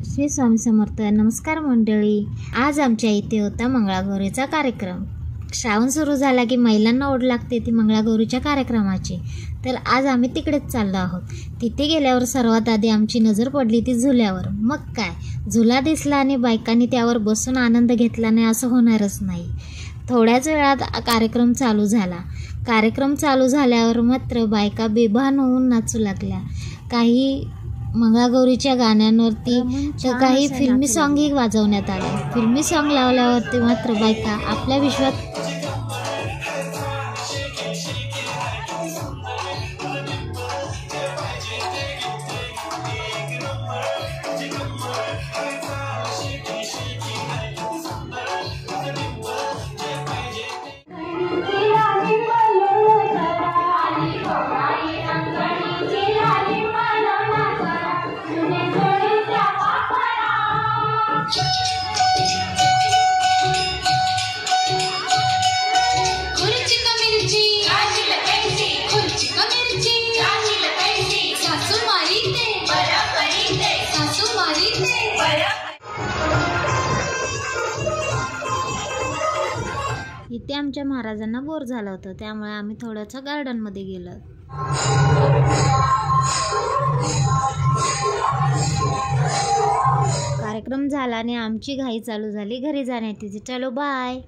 श्री स्वामी समर्थ. नमस्कार मंडळी. आज आमच्या इथे होता मंगळागौरीचा कार्यक्रम. श्रावण सुरू झाला की महिलांना ओढ लागते ती मंगळागौरीच्या कार्यक्रमाची. तर आज आम्ही तिकडेच चाललो आहोत. तिथे गेल्यावर सर्वात आधी आमची नजर पडली ती झुल्यावर. मग काय, झुला दिसला आणि बायकांनी त्यावर बसून आनंद घेतला नाही असं होणारच नाही. थोड्याच वेळात कार्यक्रम चालू झाला. कार्यक्रम चालू झाल्यावर मात्र बायका बेभान होऊन नाचू लागल्या. काही मंगळागौरीच्या गाण्यांवरती तर काही फिल्मी सॉंगही वाजवण्यात आले. फिल्मी सॉंग लावल्यावरती मात्र बायका आपल्या विश्वात इथे आमच्या महाराजांना बोर झालं होतं, त्यामुळे आम्ही थोडंसं गार्डनमध्ये गेलो. कार्यक्रम झाला आणि आमची घाई चालू झाली घरी जाण्याची. चलो बाय.